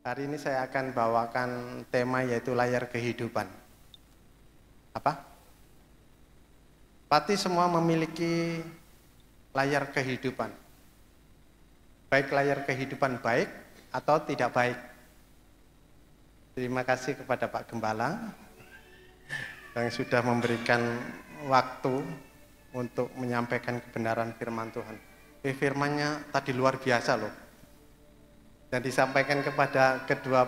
Hari ini saya akan bawakan tema yaitu layar kehidupan. Apa? Pasti semua memiliki layar kehidupan. Baik layar kehidupan baik atau tidak baik. Terima kasih kepada Pak Gembala yang sudah memberikan waktu untuk menyampaikan kebenaran firman Tuhan. Firman-Nya tadi luar biasa loh. Dan disampaikan kepada kedua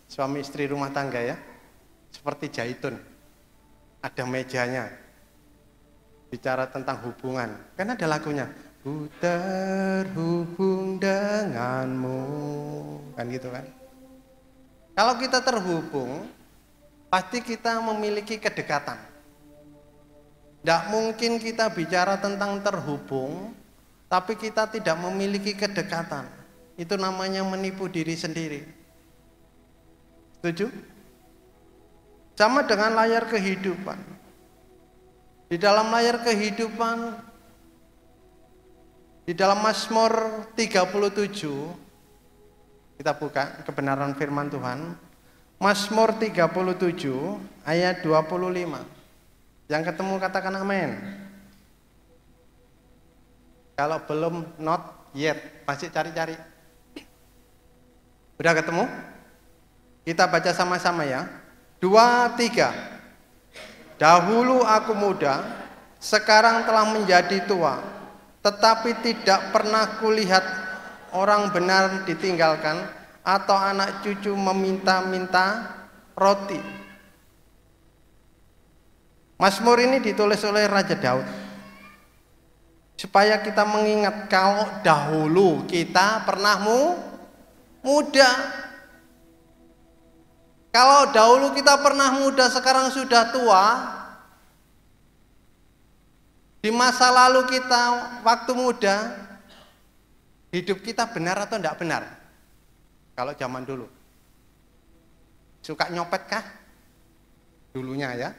suami istri rumah tangga ya, seperti zaitun, ada mejanya, bicara tentang hubungan, kan ada lagunya, ku terhubung denganmu, kan gitu kan. Kalau kita terhubung, pasti kita memiliki kedekatan. Tidak mungkin kita bicara tentang terhubung, tapi kita tidak memiliki kedekatan. Itu namanya menipu diri sendiri. Setuju? Sama dengan layar kehidupan. Di dalam layar kehidupan, di dalam Mazmur 37, kita buka kebenaran firman Tuhan. Mazmur 37 ayat 25. Yang ketemu katakan amin. Kalau belum not yet, pasti cari-cari. Udah ketemu? Kita baca sama-sama ya. 2, 3. Dahulu aku muda, sekarang telah menjadi tua, tetapi tidak pernah kulihat orang benar ditinggalkan atau anak cucu meminta-minta roti. Mazmur ini ditulis oleh Raja Daud supaya kita mengingat kalau dahulu kita pernah muda. Kalau dahulu kita pernah muda, sekarang sudah tua. Di masa lalu kita waktu muda, hidup kita benar atau tidak benar? Kalau zaman dulu suka nyopet kah? Dulunya ya.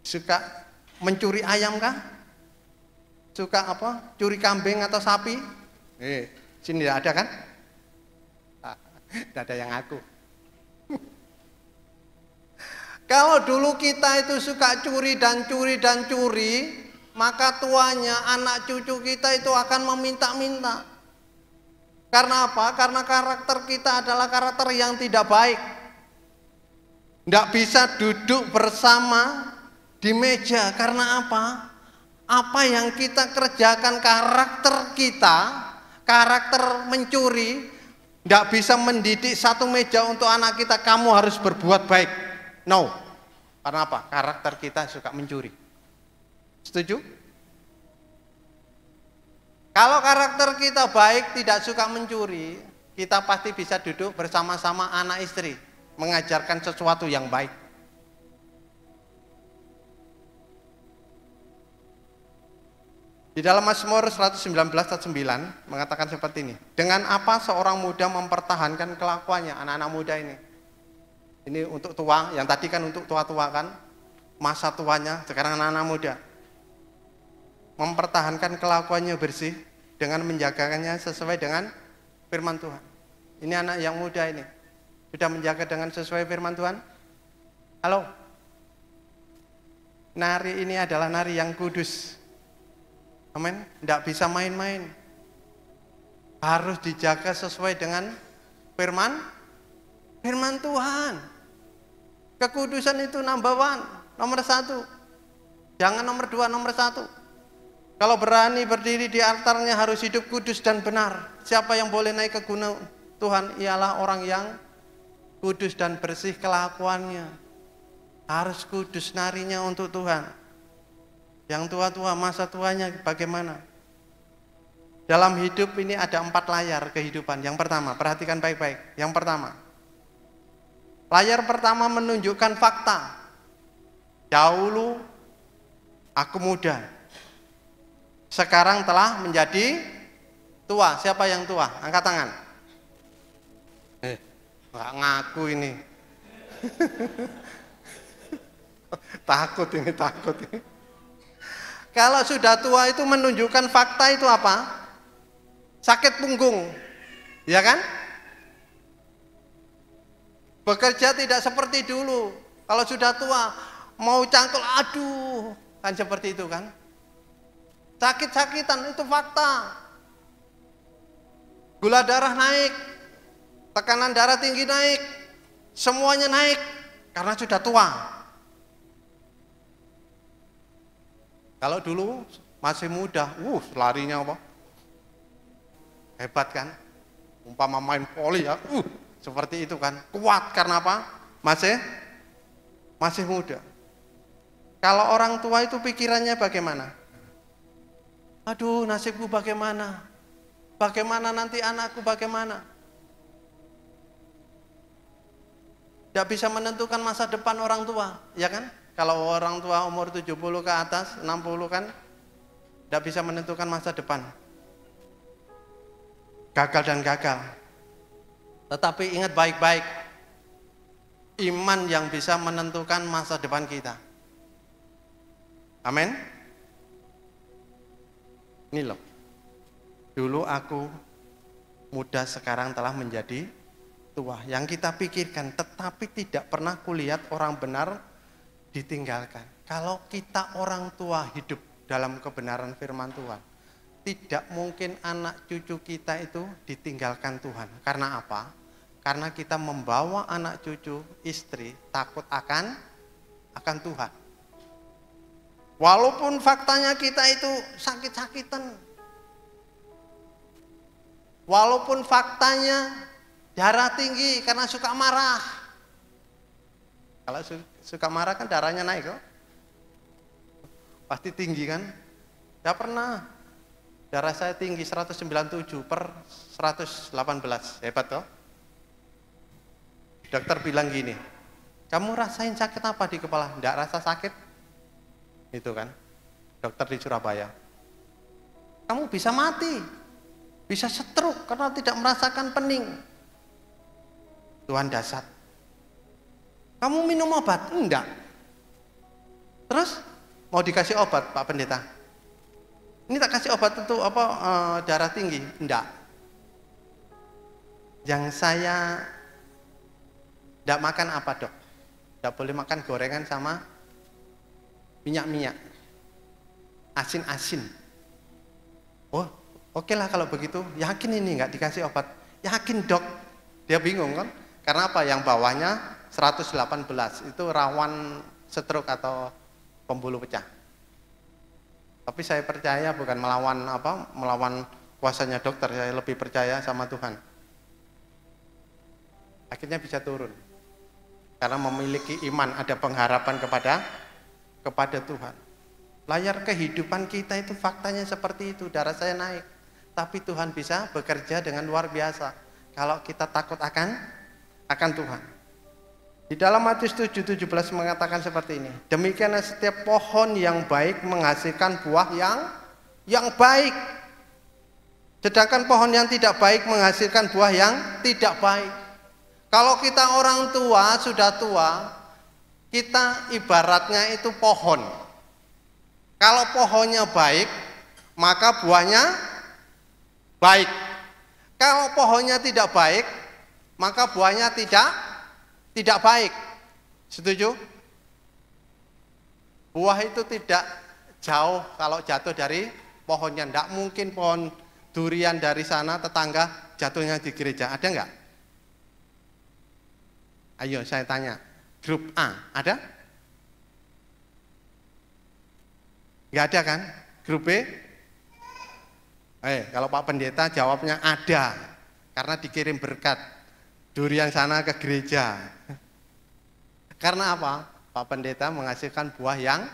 Suka mencuri ayam kah? Suka apa? Curi kambing atau sapi? Sini tidak ada kan? Tidak ada yang aku. Kalau dulu kita itu suka curi dan curi, maka tuanya anak cucu kita itu akan meminta-minta. Karena apa? Karena karakter kita adalah karakter yang tidak baik. Tidak bisa duduk bersama di meja. Karena apa? Apa yang kita kerjakan, karakter kita, karakter mencuri, tidak bisa mendidik satu meja untuk anak kita, kamu harus berbuat baik. No. Karena apa? Karakter kita suka mencuri. Setuju? Kalau karakter kita baik, tidak suka mencuri, kita pasti bisa duduk bersama-sama anak istri, mengajarkan sesuatu yang baik. Di dalam Mazmur 119 ayat 9 mengatakan seperti ini. Dengan apa seorang muda mempertahankan kelakuannya, anak-anak muda ini. Ini untuk tua, yang tadi kan untuk tua-tua kan, masa tuanya, sekarang anak-anak muda. Mempertahankan kelakuannya bersih dengan menjagakannya sesuai dengan firman Tuhan. Ini anak yang muda ini, sudah menjaga dengan sesuai firman Tuhan? Halo? Nari ini adalah nari yang kudus. Amin. Tidak bisa main-main. Harus dijaga sesuai dengan firman Tuhan. Kekudusan itu number 1, nomor 1. Jangan nomor 2, nomor 1. Kalau berani berdiri di altarnya harus hidup kudus dan benar. Siapa yang boleh naik ke gunung Tuhan ialah orang yang kudus dan bersih kelakuannya. Harus kudus narinya untuk Tuhan. Yang tua-tua, masa tuanya bagaimana? Dalam hidup ini ada 4 layar kehidupan. Yang pertama, perhatikan baik-baik. Yang pertama, layar pertama menunjukkan fakta. Dahulu aku muda, sekarang telah menjadi tua. Siapa yang tua? Angkat tangan. Nggak ngaku ini. Takut ini. Kalau sudah tua itu menunjukkan fakta itu apa? Sakit punggung, ya kan? Bekerja tidak seperti dulu. Kalau sudah tua, mau cangkul, aduh, kan seperti itu kan. Sakit-sakitan, itu fakta. Gula darah naik, tekanan darah tinggi naik, semuanya naik karena sudah tua. Kalau dulu masih muda, larinya apa? Hebat kan? Umpama main voli ya, seperti itu kan. Kuat karena apa? Masih muda. Kalau orang tua itu pikirannya bagaimana? Aduh, nasibku bagaimana? Bagaimana nanti anakku bagaimana? Tidak bisa menentukan masa depan orang tua, ya kan? Kalau orang tua umur 70 ke atas, 60 kan tidak bisa menentukan masa depan. Gagal dan gagal. Tetapi ingat baik-baik, iman yang bisa menentukan masa depan kita. Amin. Ini loh. Dulu aku muda, sekarang telah menjadi tua. Yang kita pikirkan, tetapi tidak pernah kulihat orang benar ditinggalkan. Kalau kita orang tua hidup dalam kebenaran firman Tuhan, tidak mungkin anak cucu kita itu ditinggalkan Tuhan. Karena apa? Karena kita membawa anak cucu, istri takut akan Tuhan. Walaupun faktanya kita itu sakit-sakitan, walaupun faktanya darah tinggi karena suka marah. Kalau suka marah kan darahnya naik kok. Pasti tinggi kan? Tidak pernah. Darah saya tinggi 197/118. Hebat toh? Dokter bilang gini, kamu rasain sakit apa di kepala? Tidak rasa sakit? Itu kan, dokter di Surabaya. Kamu bisa mati, bisa stroke karena tidak merasakan pening. Tuhan dasar. Kamu minum obat? Enggak. Terus mau dikasih obat, Pak Pendeta? Ini tak kasih obat untuk darah tinggi? Enggak. Yang saya tidak makan apa, Dok? Tidak boleh makan gorengan sama minyak-minyak, asin-asin. Oh, oke lah kalau begitu. Yakin ini nggak dikasih obat? Yakin, Dok. Dia bingung kan? Karena apa? Yang bawahnya 118 itu rawan stroke atau pembuluh pecah. Tapi saya percaya bukan melawan kuasanya dokter. Saya lebih percaya sama Tuhan. Akhirnya bisa turun. Karena memiliki iman, ada pengharapan kepada Tuhan. Layar kehidupan kita itu faktanya seperti itu. Darah saya naik, tapi Tuhan bisa bekerja dengan luar biasa kalau kita takut akan Tuhan. Di dalam Matius 7:17 mengatakan seperti ini, demikianlah setiap pohon yang baik menghasilkan buah yang baik, sedangkan pohon yang tidak baik menghasilkan buah yang tidak baik. Kalau kita orang tua, sudah tua, kita ibaratnya itu pohon. Kalau pohonnya baik, maka buahnya baik. Kalau pohonnya tidak baik, maka buahnya tidak baik. Setuju? Buah itu tidak jauh kalau jatuh dari pohonnya. Tidak mungkin pohon durian dari sana tetangga jatuhnya di gereja. Ada enggak? Ayo saya tanya, grup A ada? Enggak ada kan? Grup B? Kalau Pak Pendeta jawabnya ada, karena dikirim berkat durian sana ke gereja. Karena apa? Pak Pendeta menghasilkan buah yang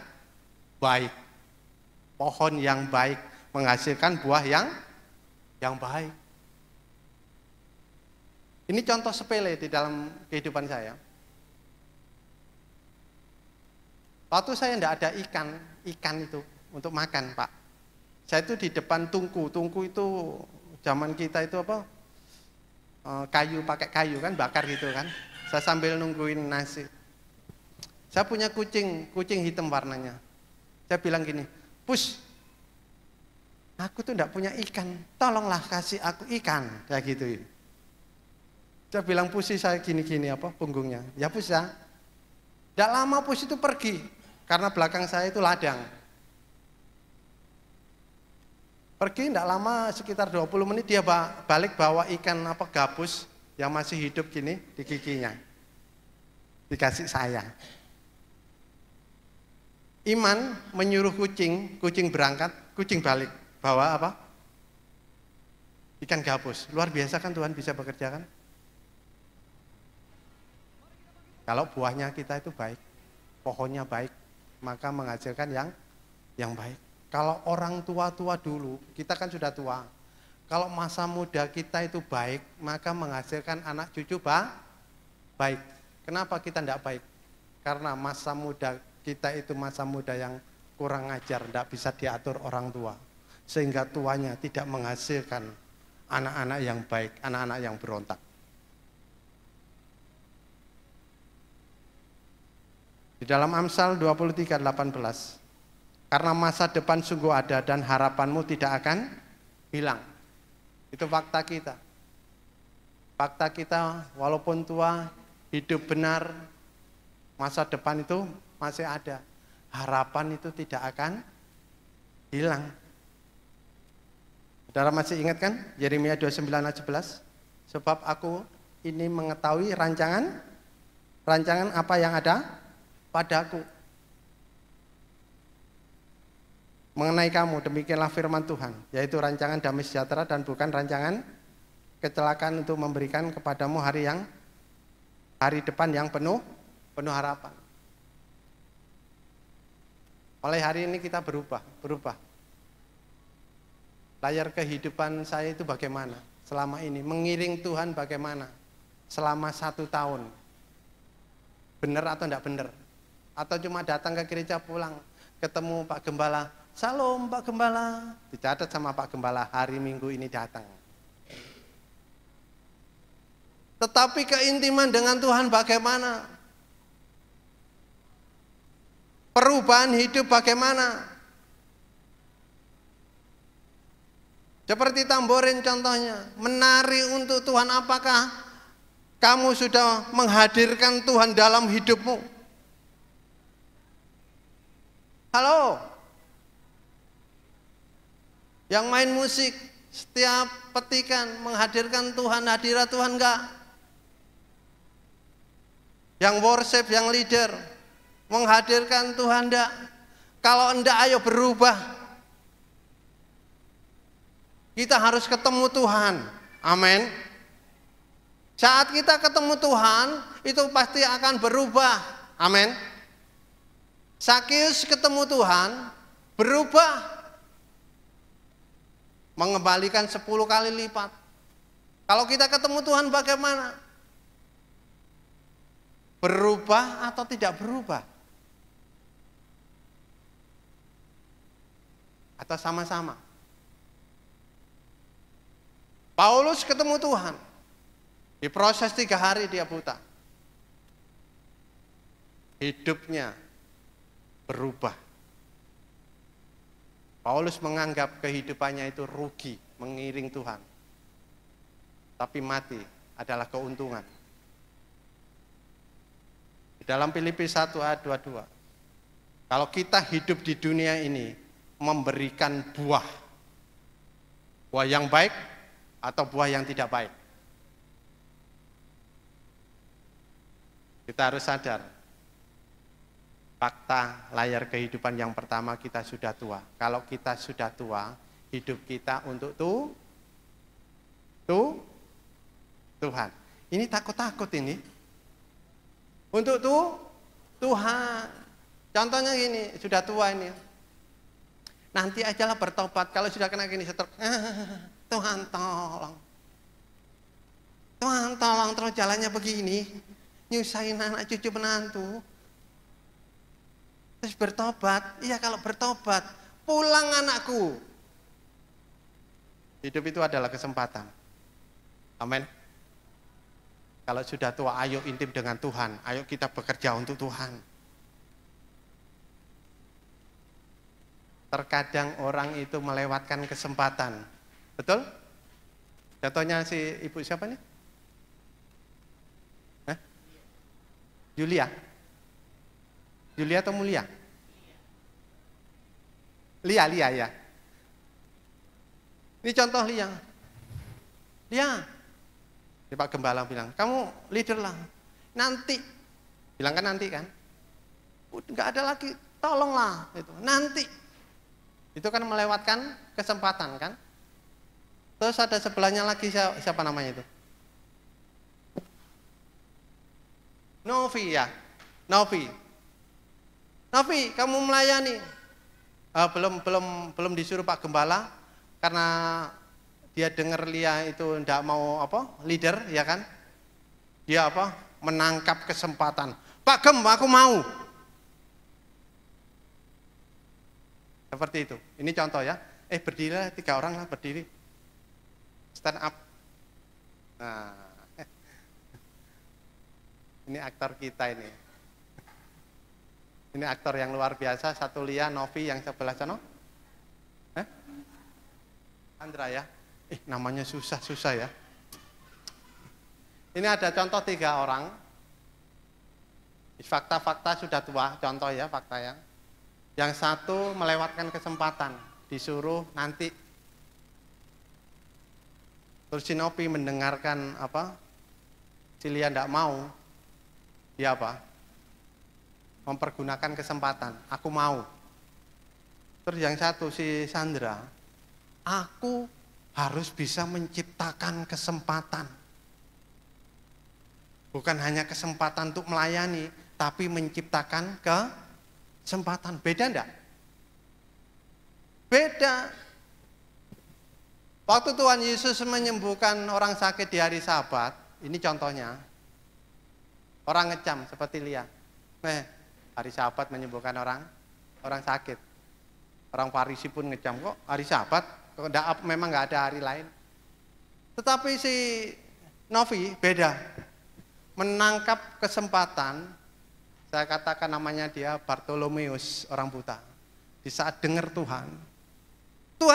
baik. Pohon yang baik menghasilkan buah yang baik. Ini contoh sepele di dalam kehidupan saya. Waktu saya tidak ada ikan itu untuk makan, Pak. Saya itu di depan tungku itu zaman kita itu apa? Kayu, pakai kayu kan, bakar gitu kan. Saya sambil nungguin nasi. Saya punya kucing hitam warnanya. Saya bilang gini, Pus, aku tuh enggak punya ikan, tolonglah kasih aku ikan, kayak gitu. Saya bilang pusi saya gini-gini apa punggungnya. Ya pus ya. Tidak lama pus itu pergi. Karena belakang saya itu ladang. Pergi tidak lama sekitar 20 menit dia balik bawa ikan apa gabus yang masih hidup gini di giginya. Dikasih saya. Iman menyuruh kucing berangkat, kucing balik. Bawa apa? Ikan gabus. Luar biasa kan Tuhan bisa bekerja kan? Kalau buahnya kita itu baik, pohonnya baik, maka menghasilkan yang baik. Kalau orang tua-tua dulu, kita kan sudah tua. Kalau masa muda kita itu baik, maka menghasilkan anak cucu baik. Kenapa kita tidak baik? Karena masa muda kita itu masa muda yang kurang ajar, tidak bisa diatur orang tua. Sehingga tuanya tidak menghasilkan anak-anak yang baik, anak-anak yang berontak. Di dalam Amsal 23:18, karena masa depan sungguh ada dan harapanmu tidak akan hilang. Itu fakta kita. Fakta kita walaupun tua, hidup benar, masa depan itu masih ada. Harapan itu tidak akan hilang. Saudara masih ingat kan Yeremia 29:11? Sebab aku ini mengetahui rancangan apa yang ada padaku mengenai kamu, demikianlah firman Tuhan, yaitu rancangan damai sejahtera dan bukan rancangan kecelakaan untuk memberikan kepadamu hari depan yang penuh harapan. Mulai hari ini kita berubah. Layar kehidupan saya itu bagaimana selama ini, mengiring Tuhan bagaimana selama 1 tahun, benar atau enggak benar? Atau cuma datang ke gereja pulang, ketemu Pak Gembala, Salam Pak Gembala, dicatat sama Pak Gembala, hari Minggu ini datang. Tetapi keintiman dengan Tuhan bagaimana? Perubahan hidup bagaimana? Seperti tamborin contohnya, menari untuk Tuhan, apakah kamu sudah menghadirkan Tuhan dalam hidupmu? Halo, yang main musik setiap petikan menghadirkan Tuhan, hadirat Tuhan enggak? Yang worship, yang leader menghadirkan Tuhan enggak? Kalau enggak, ayo berubah. Kita harus ketemu Tuhan. Amin. Saat kita ketemu Tuhan, itu pasti akan berubah. Amin. Sakeus ketemu Tuhan, berubah, mengembalikan 10 kali lipat. Kalau kita ketemu Tuhan bagaimana? Berubah atau tidak berubah? Atau sama-sama? Paulus ketemu Tuhan, di proses 3 hari dia buta. Hidupnya berubah. Paulus menganggap kehidupannya itu rugi mengiring Tuhan. Tapi mati adalah keuntungan. Di dalam Filipi 1:22, kalau kita hidup di dunia ini memberikan buah yang baik atau buah yang tidak baik, kita harus sadar. Fakta layar kehidupan yang pertama, kita sudah tua. Kalau kita sudah tua, hidup kita untuk Tuhan. Ini takut-takut ini. Untuk Tuhan. Contohnya gini, sudah tua ini. Nanti ajalah bertobat. Kalau sudah kena gini setruk, Tuhan tolong. Tuhan tolong, terus jalannya begini. Nyusahin anak cucu menantu. Terus bertobat, iya kalau bertobat, pulang anakku. Hidup itu adalah kesempatan. Amin. Kalau sudah tua, ayo intim dengan Tuhan, ayo kita bekerja untuk Tuhan. Terkadang orang itu melewatkan kesempatan, betul? Contohnya si ibu siapa nih? Julia? Julia atau Mulia? Lia ya. Ini contoh Lia. Lia. Pak Gembala bilang, kamu leader lah. Nanti. Bilang kan nanti kan. Enggak ada lagi, tolonglah. Itu. Nanti. Itu kan melewatkan kesempatan kan. Terus ada sebelahnya lagi siapa namanya itu? Novi ya. Novi, kamu melayani. Belum disuruh Pak Gembala karena dia dengar Lia itu enggak mau leader ya kan. Dia menangkap kesempatan. Pak Gem, aku mau. Seperti itu. Ini contoh ya. Berdirilah 3 orang lah berdiri. Stand up. Nah. Ini aktor kita ini. Ini aktor yang luar biasa. Satu Lia, Novi yang sebelah sana. Andra ya. Namanya susah ya. Ini ada contoh 3 orang. Fakta-fakta sudah tua, contoh ya fakta ya. Yang satu melewatkan kesempatan, disuruh nanti. Terus si Novi mendengarkan si Lia tidak mau. Dia mempergunakan kesempatan, aku mau. Terus yang satu si Sandra, aku harus bisa menciptakan kesempatan. Bukan hanya kesempatan untuk melayani, tapi menciptakan kesempatan. Beda enggak? Beda. Waktu Tuhan Yesus menyembuhkan orang sakit di hari Sabat, ini contohnya. Orang ngecam seperti Lia. Hari Sabat menyembuhkan orang sakit. Orang Farisi pun ngecam, kok hari Sabat, memang nggak ada hari lain. Tetapi si Novi beda. Menangkap kesempatan, saya katakan namanya dia Bartolomeus, orang buta. Di saat dengar Tuhan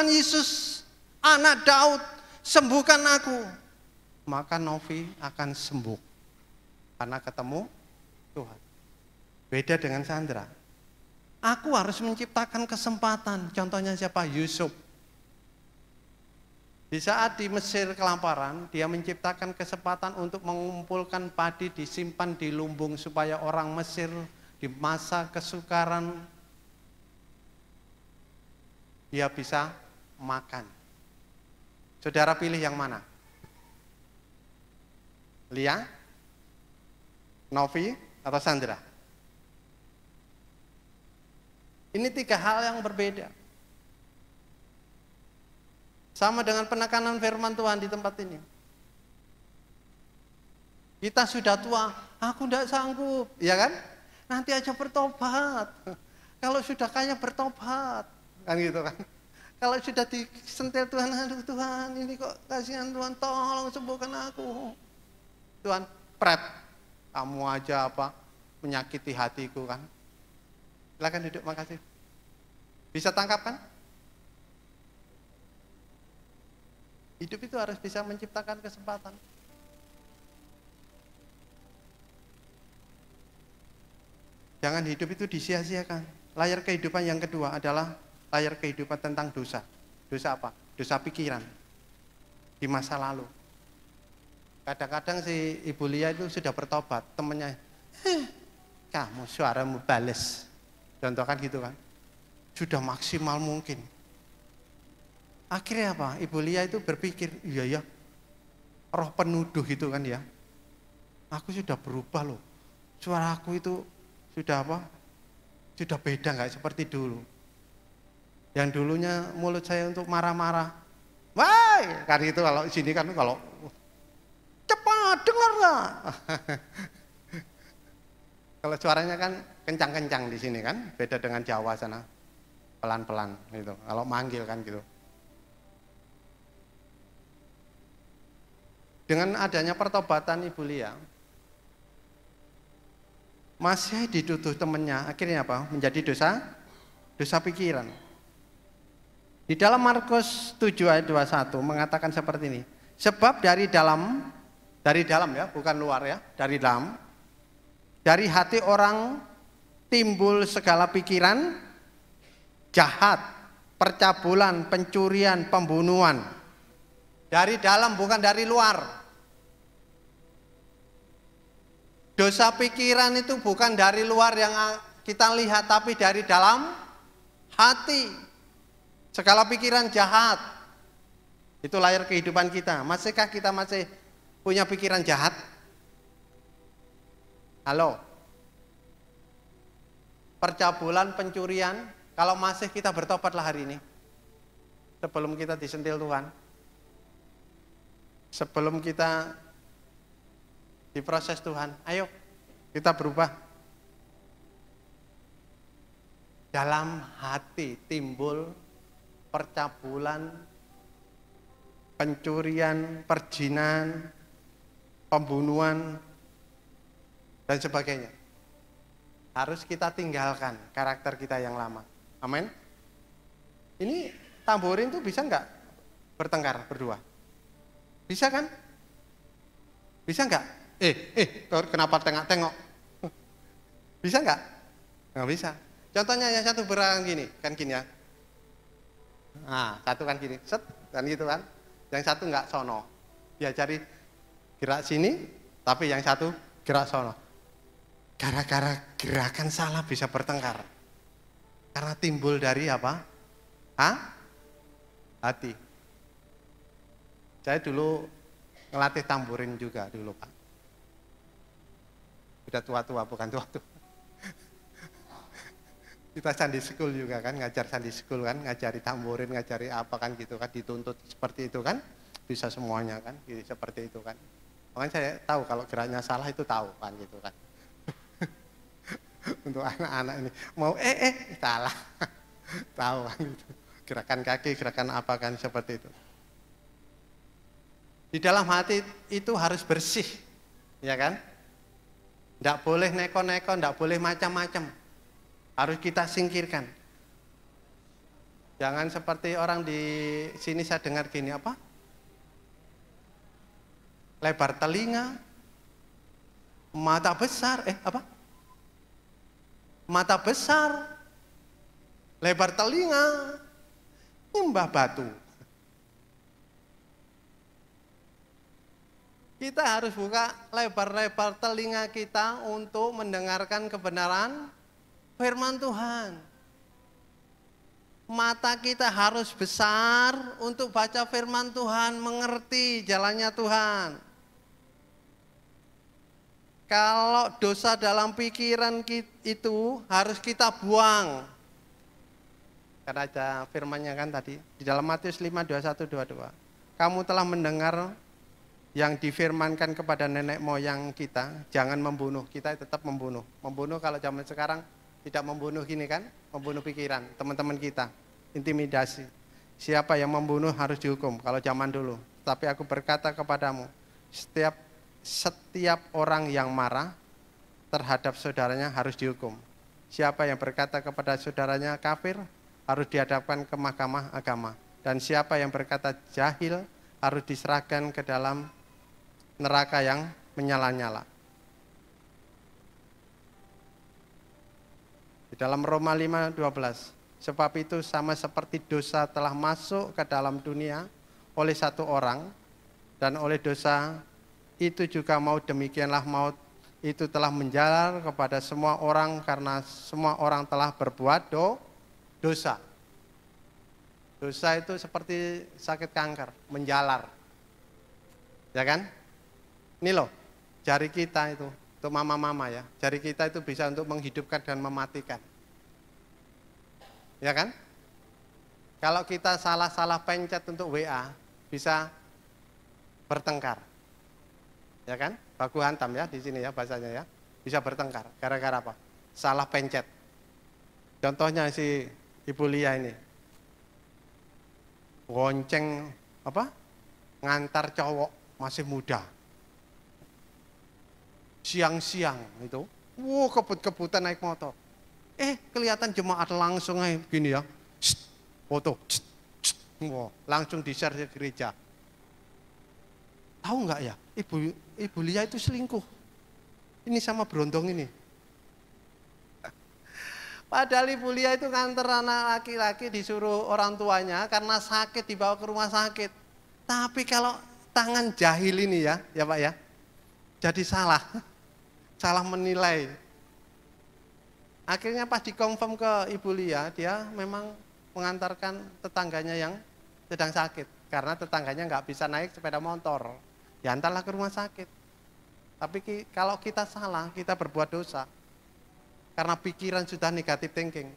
Yesus, anak Daud, sembuhkan aku. Maka Novi akan sembuh. Karena ketemu Tuhan. Beda dengan Sandra. Aku harus menciptakan kesempatan. Contohnya siapa? Yusuf. Di saat di Mesir kelaparan, dia menciptakan kesempatan untuk mengumpulkan padi disimpan di lumbung supaya orang Mesir di masa kesukaran dia bisa makan. Saudara pilih yang mana? Lia, Novi, atau Sandra? Ini 3 hal yang berbeda. Sama dengan penekanan firman Tuhan di tempat ini. Kita sudah tua, aku tidak sanggup, ya kan? Nanti aja bertobat. Kalau sudah kaya bertobat, kan gitu kan? Kalau sudah disentil Tuhan, aduh Tuhan, ini kok kasihan Tuhan, tolong sembuhkan aku. Tuhan, kamu aja menyakiti hatiku kan? Silakan duduk, makasih. Bisa tangkap kan? Hidup itu harus bisa menciptakan kesempatan. Jangan hidup itu disia-siakan. Layar kehidupan yang kedua adalah layar kehidupan tentang dosa. Dosa apa? Dosa pikiran. Di masa lalu. Kadang-kadang si Ibu Lia itu sudah bertobat, temennya, kamu suaramu bales. Contoh kan gitu kan. Sudah maksimal mungkin. Akhirnya apa? Ibu Lia itu berpikir, iya ya, roh penuduh itu kan ya. Aku sudah berubah loh. Suara aku itu sudah sudah beda, nggak seperti dulu. Yang dulunya mulut saya untuk marah-marah. Wah, kan itu kalau sini kan kalau cepat dengarlah. Kalau suaranya kan kencang-kencang di sini kan, beda dengan Jawa sana. Pelan-pelan gitu. Kalau manggil kan gitu. Dengan adanya pertobatan Ibu Lia, masih dituduh temannya, akhirnya apa? Menjadi dosa pikiran. Di dalam Markus 7 ayat 21 mengatakan seperti ini. Sebab dari dalam ya, bukan luar ya, dari dalam Dari hati orang timbul segala pikiran jahat, percabulan, pencurian, pembunuhan. Dari dalam bukan dari luar. Dosa pikiran itu bukan dari luar yang kita lihat, tapi dari dalam hati. Segala pikiran jahat. Itu layar kehidupan kita. Masihkah kita masih punya pikiran jahat? Halo? Percabulan, pencurian, kalau masih kita bertobatlah hari ini. Sebelum kita disentil Tuhan. Sebelum kita diproses Tuhan, ayo kita berubah. Dalam hati timbul percabulan, pencurian, perjinan, pembunuhan, dan sebagainya. Harus kita tinggalkan karakter kita yang lama. Amin. Ini tamborin tuh bisa nggak bertengkar berdua? Bisa kan? Bisa nggak? Kenapa tengok-tengok? Bisa nggak? Nggak bisa. Contohnya yang satu berang gini, kan gini ya. Nah, satu kan gini, set, kan gitu kan. Yang satu nggak sono. Dia cari gerak sini, tapi yang satu gerak sono. Gara-gara gerakan salah bisa bertengkar. Karena timbul dari apa? Hati. Saya dulu ngelatih tamborin juga dulu, Pak. Udah tua-tua, bukan tua-tua. Kita Sunday school juga kan, ngajar Sunday school kan, ngajari tamborin, ngajari apa kan gitu kan, dituntut seperti itu kan, bisa semuanya kan, gitu, seperti itu kan. Makanya saya tahu kalau geraknya salah itu tahu kan gitu kan. Untuk anak-anak ini mau salah, tahu kan gitu. Gerakan kaki, gerakan apa kan seperti itu. Di dalam hati itu harus bersih, ya kan? Tidak boleh neko-neko, tidak boleh macam-macam. Harus kita singkirkan. Jangan seperti orang di sini saya dengar gini, apa? Lebar telinga, mata besar, mata besar, lebar telinga, nyembah batu. Kita harus buka lebar-lebar telinga kita untuk mendengarkan kebenaran firman Tuhan. Mata kita harus besar untuk baca firman Tuhan, mengerti jalannya Tuhan. Kalau dosa dalam pikiran itu harus kita buang. Karena ada firmannya kan tadi, di dalam Matius 5, 21, 22. Kamu telah mendengar yang difirmankan kepada nenek moyang kita, jangan membunuh. Kita tetap membunuh. Membunuh kalau zaman sekarang tidak membunuh gini kan, membunuh pikiran teman-teman kita, intimidasi. Siapa yang membunuh harus dihukum kalau zaman dulu. Tapi aku berkata kepadamu, setiap orang yang marah terhadap saudaranya harus dihukum. Siapa yang berkata kepada saudaranya kafir harus dihadapkan ke mahkamah agama. Dan siapa yang berkata jahil harus diserahkan ke dalam neraka yang menyala-nyala. Di dalam Roma 5:12, sebab itu sama seperti dosa telah masuk ke dalam dunia oleh satu orang, dan oleh dosa itu juga maut, demikianlah maut itu telah menjalar kepada semua orang karena semua orang telah berbuat dosa. Dosa itu seperti sakit kanker, menjalar. Ya kan? Ini loh, jari kita itu. Untuk mama-mama ya, jari kita itu bisa untuk menghidupkan dan mematikan. Ya kan? Kalau kita salah-salah pencet untuk WA, bisa bertengkar. Ya kan? Baku hantam ya di sini ya bahasanya ya. Bisa bertengkar. Gara-gara apa? Salah pencet. Contohnya si Ibu Lia ini. Gonceng apa? Ngantar cowok masih muda. Siang-siang itu, kebut-kebutan naik motor. Kelihatan jemaat langsung aja gini ya, foto, langsung di-share di gereja. Tahu nggak ya, Ibu Lia itu selingkuh. Ini sama berondong ini. Padahal Ibu Lia itu nganter anak laki-laki disuruh orang tuanya karena sakit dibawa ke rumah sakit. Tapi kalau tangan jahil ini ya Pak ya, jadi salah menilai. Akhirnya pas dikonfirm ke Ibu Lia, dia memang mengantarkan tetangganya yang sedang sakit. Karena tetangganya nggak bisa naik sepeda motor, diantarlah ke rumah sakit. Tapi kalau kita salah, kita berbuat dosa. Karena pikiran sudah negatif thinking.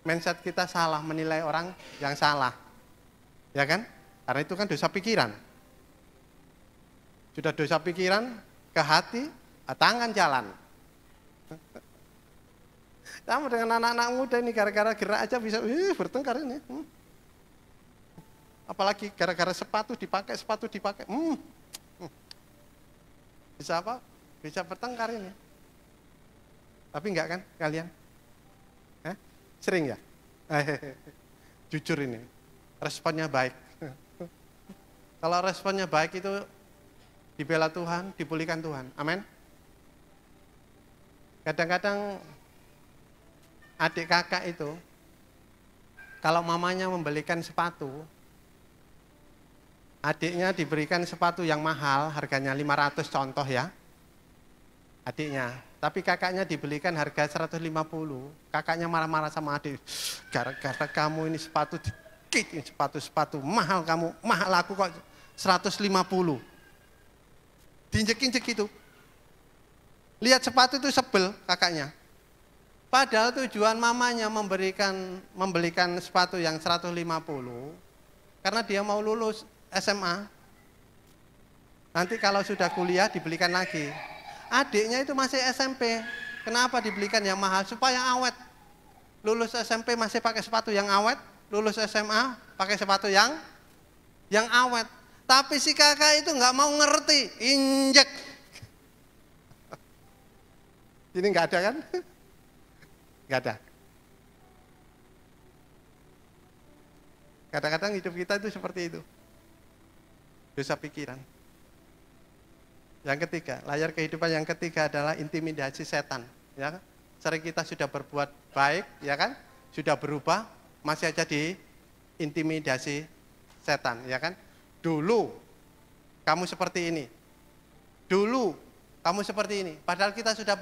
Mindset kita salah, menilai orang yang salah. Ya kan? Karena itu kan dosa pikiran. Sudah dosa pikiran, ke hati, tangan jalan. Sama dengan anak-anak muda ini, gara-gara gerak aja bisa bertengkar ini. Apalagi gara-gara sepatu dipakai. Bisa apa? Bisa bertengkar ini. Tapi enggak kan kalian? Sering ya? Jujur ini, responnya baik. Kalau responnya baik itu dibela Tuhan, dipulihkan Tuhan. Amin. Kadang-kadang adik kakak itu, kalau mamanya membelikan sepatu, adiknya diberikan sepatu yang mahal, harganya 500 contoh ya, adiknya. Tapi kakaknya dibelikan harga 150, kakaknya marah-marah sama adik, gara-gara kamu ini sepatu dikit, ini sepatu mahal kamu, mahal aku kok 150. Diinjek-injek itu. Lihat sepatu itu sebel kakaknya. Padahal tujuan mamanya membelikan sepatu yang 150, karena dia mau lulus SMA, nanti kalau sudah kuliah dibelikan lagi. Adiknya itu masih SMP, kenapa dibelikan yang mahal? Supaya awet. Lulus SMP masih pakai sepatu yang awet, lulus SMA pakai sepatu yang awet. Tapi si kakak itu nggak mau ngerti, injek. Ini nggak ada kan? Nggak ada. Kadang-kadang hidup kita itu seperti itu. Dosa pikiran. Yang ketiga, layar kehidupan yang ketiga adalah intimidasi setan. Ya, sering kita sudah berbuat baik, ya kan? Sudah berubah, masih aja diintimidasi setan, ya kan? Dulu kamu seperti ini. Dulu kamu seperti ini. Padahal kita sudah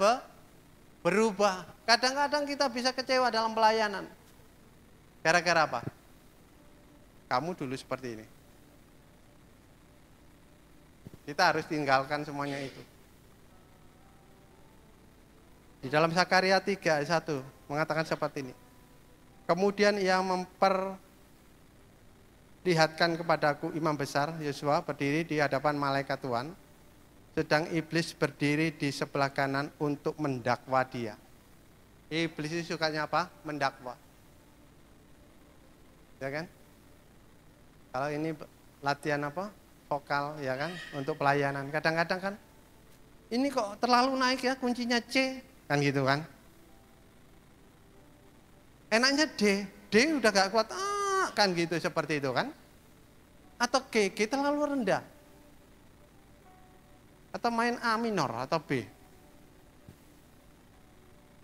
berubah. Kadang-kadang kita bisa kecewa dalam pelayanan. Gara-gara apa? Kamu dulu seperti ini. Kita harus tinggalkan semuanya itu. Di dalam Zakaria 3 ayat 1 mengatakan seperti ini. Kemudian ia memperlihatkan kepadaku imam besar Yosua berdiri di hadapan malaikat Tuhan, sedang iblis berdiri di sebelah kanan untuk mendakwa dia. Iblis itu sukanya apa? Mendakwa. Ya kan? Kalau ini latihan apa? Vokal, ya kan, untuk pelayanan. Kadang-kadang kan, ini kok terlalu naik ya, kuncinya C, kan gitu kan. Enaknya D udah gak kuat, kan gitu, seperti itu kan. Atau G terlalu rendah. Atau main A minor, atau B.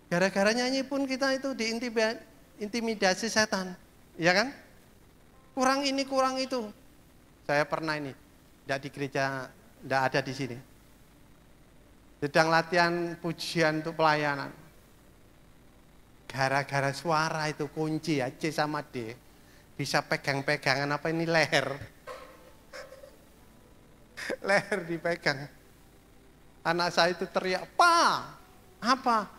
Gara-gara nyanyi pun kita itu diintimidasi setan, ya kan. Kurang ini, kurang itu. Saya pernah ini. Tidak di gereja, tidak ada di sini. Sedang latihan pujian untuk pelayanan. Gara-gara suara itu kunci ya, C sama D. Bisa pegang-pegangan apa ini leher. Leher dipegang. Anak saya itu teriak, "Pa, apa?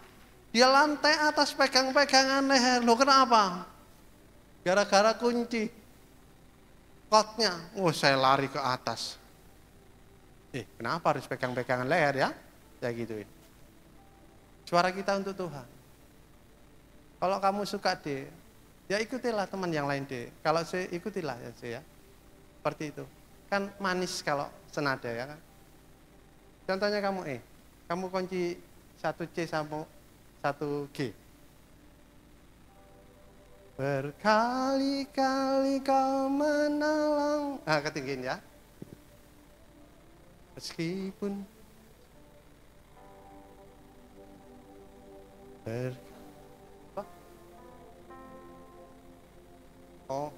Dia lantai atas pegang-pegangan leher. Loh kenapa?" Gara-gara kunci. Kotnya, saya lari ke atas. Kenapa harus pegang-pegangan leher ya? Ya gituin. Suara kita untuk Tuhan. Kalau kamu suka D, ya ikutilah teman yang lain D. Kalau C, ikutilah ya C ya. Seperti itu. Kan manis kalau senada ya kan. Contohnya kamu kamu kunci 1 C sama 1 G. Berkali-kali kau menolong. Ketinggiin ya. Meskipun Ber- apa? Oh.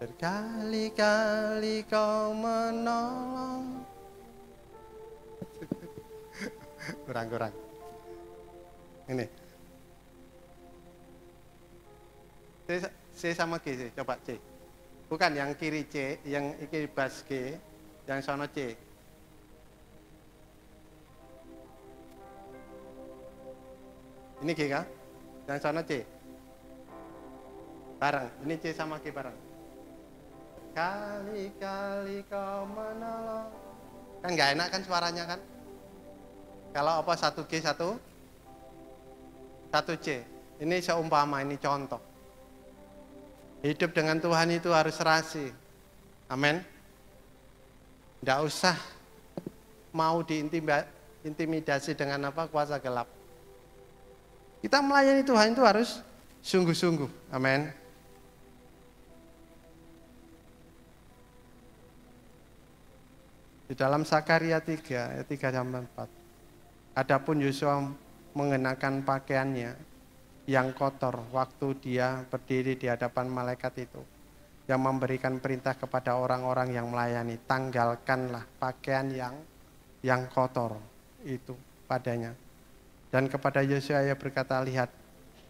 Berkali-kali kau menolong. Kurang. Ini. C sama G sih, coba C. Bukan yang kiri C, yang kiri bass G, yang sono C. Ini G kan? Yang sono C. Bareng, ini C sama G bareng. Kali-kali kau menolong. Kan nggak enak kan suaranya kan? Kalau apa 1G 1C. Ini seumpama, ini contoh. Hidup dengan Tuhan itu harus serasi. Amin. Tidak usah mau diintimidasi dengan apa kuasa gelap. Kita melayani Tuhan itu harus sungguh-sungguh. Amin. Di dalam Sakaria 3 ayat 3-4. Adapun Yosua mengenakan pakaiannya yang kotor waktu dia berdiri di hadapan malaikat itu yang memberikan perintah kepada orang-orang yang melayani, tanggalkanlah pakaian yang kotor itu padanya. Dan kepada Yosua ia berkata, lihat,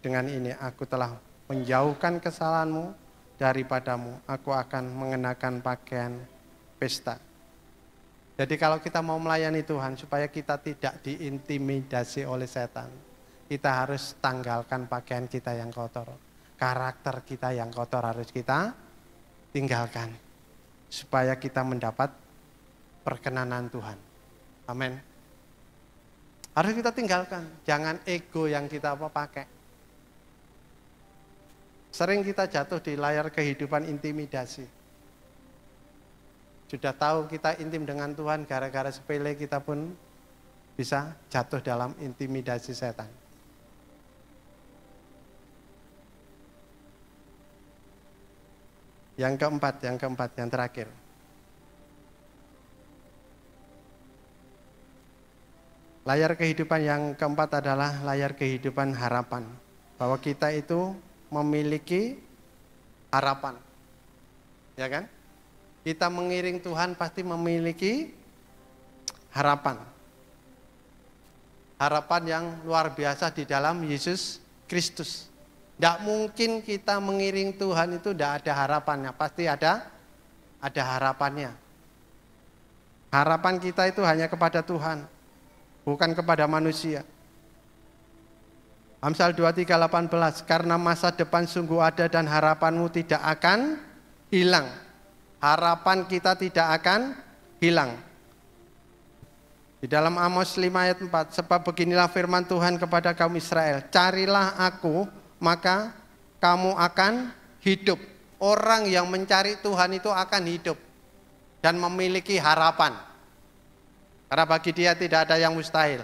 dengan ini aku telah menjauhkan kesalahanmu daripadamu, aku akan mengenakan pakaian pesta. Jadi kalau kita mau melayani Tuhan supaya kita tidak diintimidasi oleh setan, kita harus tanggalkan pakaian kita yang kotor. Karakter kita yang kotor harus kita tinggalkan. Supaya kita mendapat perkenanan Tuhan. Amin. Harus kita tinggalkan. Jangan ego yang kita pakai. Sering kita jatuh di layar kehidupan intimidasi. Sudah tahu kita intim dengan Tuhan, gara-gara sepele kita pun bisa jatuh dalam intimidasi setan. Yang keempat, yang terakhir. Layar kehidupan yang keempat adalah layar kehidupan harapan. Bahwa kita itu memiliki harapan. Ya kan? Kita mengiring Tuhan pasti memiliki harapan. Harapan yang luar biasa di dalam Yesus Kristus. Tidak mungkin kita mengiring Tuhan itu tidak ada harapannya. Pasti ada harapannya. Harapan kita itu hanya kepada Tuhan. Bukan kepada manusia. Amsal 23:18. Karena masa depan sungguh ada dan harapanmu tidak akan hilang. Harapan kita tidak akan hilang. Di dalam Amos 5 ayat 4, sebab beginilah firman Tuhan kepada kaum Israel, carilah aku, maka kamu akan hidup. Orang yang mencari Tuhan itu akan hidup dan memiliki harapan. Karena bagi dia tidak ada yang mustahil.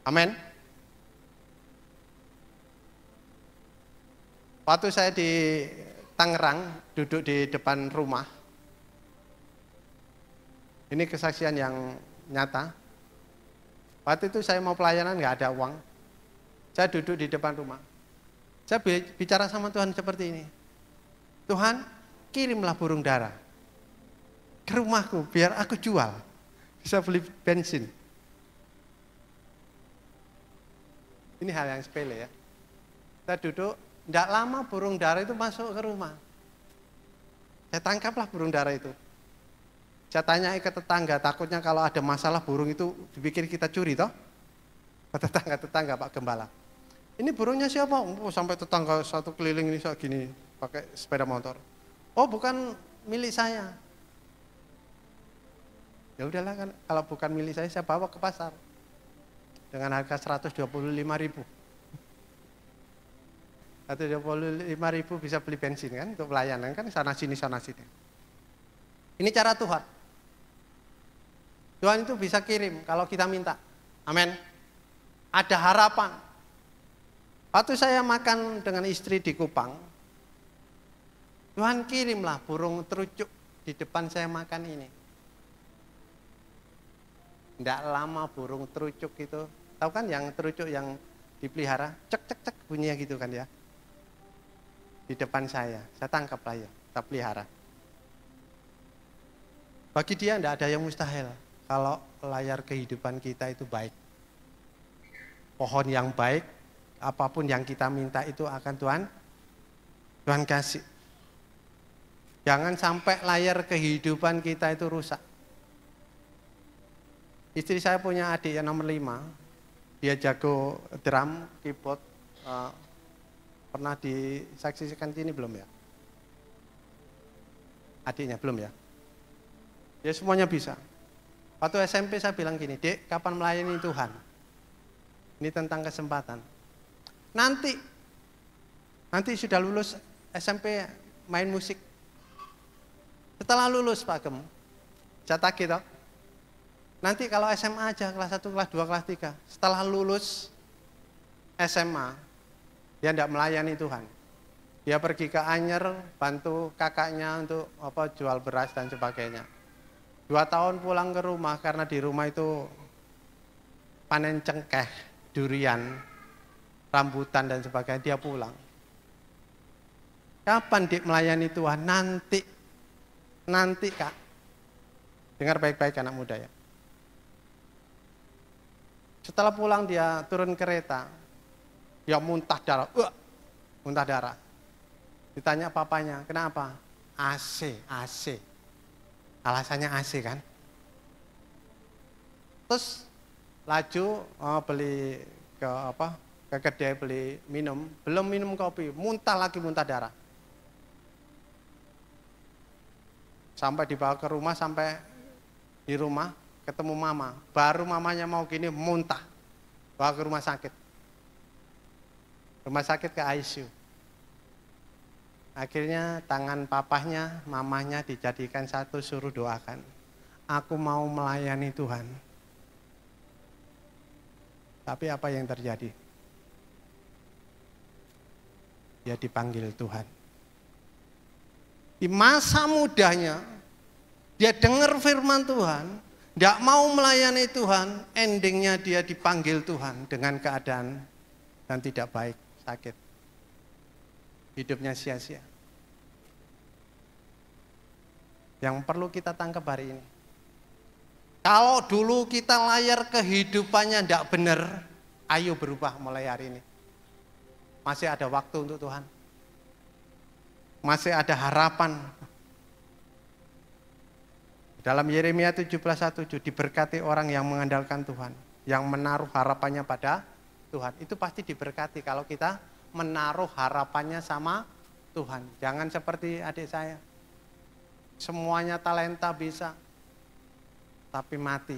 Amin. Waktu saya di Tangerang, duduk di depan rumah. Ini kesaksian yang nyata. Waktu itu saya mau pelayanan, nggak ada uang. Saya duduk di depan rumah. Saya bicara sama Tuhan seperti ini. Tuhan, kirimlah burung dara ke rumahku, biar aku jual. Bisa beli bensin. Ini hal yang sepele ya. Saya duduk. Tidak lama burung dara itu masuk ke rumah. Saya tangkaplah burung dara itu. Saya tanya ke tetangga, takutnya kalau ada masalah burung itu dipikir kita curi toh. Tetangga Pak Gembala. Ini burungnya siapa? Oh, sampai tetangga satu keliling ini kayak gini pakai sepeda motor. Oh, bukan milik saya. Ya udahlah kan, kalau bukan milik saya bawa ke pasar. Dengan harga 125.000. 125.000 bisa beli bensin kan untuk pelayanan kan sana sini. Ini cara Tuhan. Tuhan itu bisa kirim kalau kita minta. Amin. Ada harapan. Waktu saya makan dengan istri di Kupang, Tuhan kirimlah burung terucuk di depan saya makan ini. Tidak lama burung terucuk itu, tahu kan yang terucuk yang dipelihara, cek cek cek bunyinya gitu kan ya. Di depan saya tangkap lah ya, saya pelihara. Bagi dia tidak ada yang mustahil kalau layar kehidupan kita itu baik. Pohon yang baik, apapun yang kita minta itu akan Tuhan kasih. Jangan sampai layar kehidupan kita itu rusak. Istri saya punya adik yang nomor 5, dia jago drum, keyboard, pernah disaksikan sini belum ya? Adiknya belum ya? Ya semuanya bisa. Waktu SMP saya bilang gini, Dek, kapan melayani Tuhan? Ini tentang kesempatan. Nanti sudah lulus SMP main musik. Setelah lulus Pak Gem, saya tagih toh. Nanti kalau SMA aja kelas 1, kelas 2, kelas 3. Setelah lulus SMA, dia tidak melayani Tuhan. Dia pergi ke Anyer, bantu kakaknya untuk jual beras dan sebagainya. 2 tahun pulang ke rumah karena di rumah itu panen cengkeh, durian, rambutan dan sebagainya, dia pulang. Kapan Dik melayani Tuhan? Nanti Kak. Dengar baik-baik anak muda ya. Setelah pulang dia turun kereta, dia muntah darah. Ditanya papanya, kenapa? AC. Alasannya AC kan. Terus laju beli ke kedai beli minum, belum minum kopi, muntah darah. Sampai dibawa ke rumah, sampai di rumah ketemu mama, baru mamanya mau gini muntah, bawa ke rumah sakit ke ICU. Akhirnya tangan papahnya, mamanya dijadikan satu, suruh doakan, aku mau melayani Tuhan. Tapi apa yang terjadi? Dia dipanggil Tuhan. Di masa mudanya, dia dengar firman Tuhan, tidak mau melayani Tuhan, endingnya dia dipanggil Tuhan dengan keadaan dan tidak baik, sakit. Hidupnya sia-sia. Yang perlu kita tangkap hari ini, kalau dulu kita layar kehidupannya tidak benar, ayo berubah mulai hari ini. Masih ada waktu untuk Tuhan. Masih ada harapan. Dalam Yeremia 17:1, diberkati orang yang mengandalkan Tuhan, yang menaruh harapannya pada Tuhan. Itu pasti diberkati kalau kita menaruh harapannya sama Tuhan. Jangan seperti adik saya. Semuanya talenta bisa, tapi mati.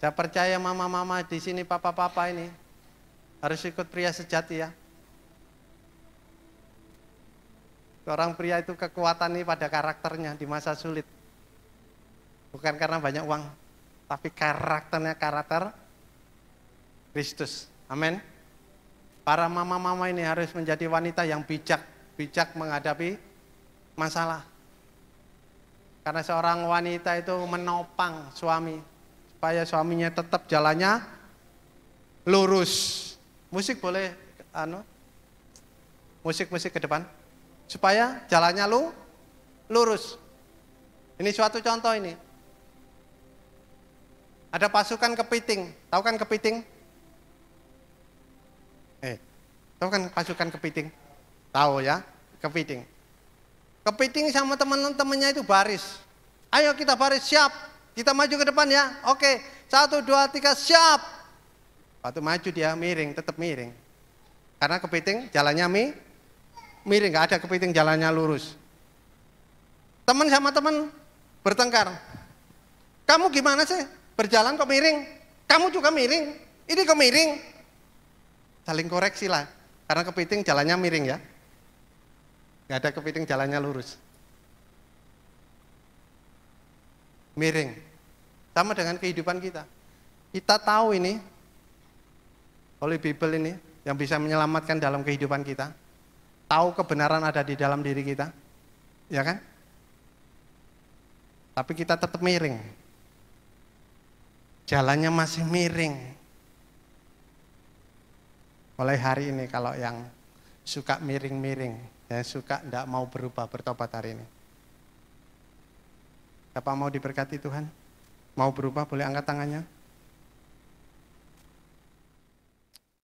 Saya percaya mama-mama di sini, papa-papa ini harus ikut pria sejati ya. Orang pria itu kekuatan nih pada karakternya di masa sulit. Bukan karena banyak uang, tapi karakternya karakter Kristus. Amin. Para mama-mama ini harus menjadi wanita yang bijak menghadapi masalah. Karena seorang wanita itu menopang suami, supaya suaminya tetap jalannya lurus. Musik boleh, musik ke depan. Supaya jalannya lurus. Ini suatu contoh ini. Ada pasukan kepiting. Tahu kan kepiting? Tahu kan pasukan kepiting? Tahu ya, kepiting. Kepiting sama teman-temannya itu baris. Ayo kita baris, siap. Kita maju ke depan ya. Oke, 1, 2, 3, siap. Waktu maju dia miring, tetap miring. Karena kepiting jalannya miring, nggak ada kepiting jalannya lurus. Teman sama teman bertengkar. Kamu gimana sih? Berjalan kok miring? Kamu juga miring. Ini kok miring? Saling koreksi lah. Karena kepiting jalannya miring ya. Nggak ada kepiting jalannya lurus. Miring. Sama dengan kehidupan kita. Kita tahu ini, Holy Bible ini, yang bisa menyelamatkan dalam kehidupan kita. Tahu kebenaran ada di dalam diri kita, ya kan? Tapi kita tetap miring. Jalannya masih miring. Mulai hari ini kalau yang suka miring-miring, ya suka tidak mau berubah, bertobat hari ini. Siapa mau diberkati Tuhan? Mau berubah boleh angkat tangannya.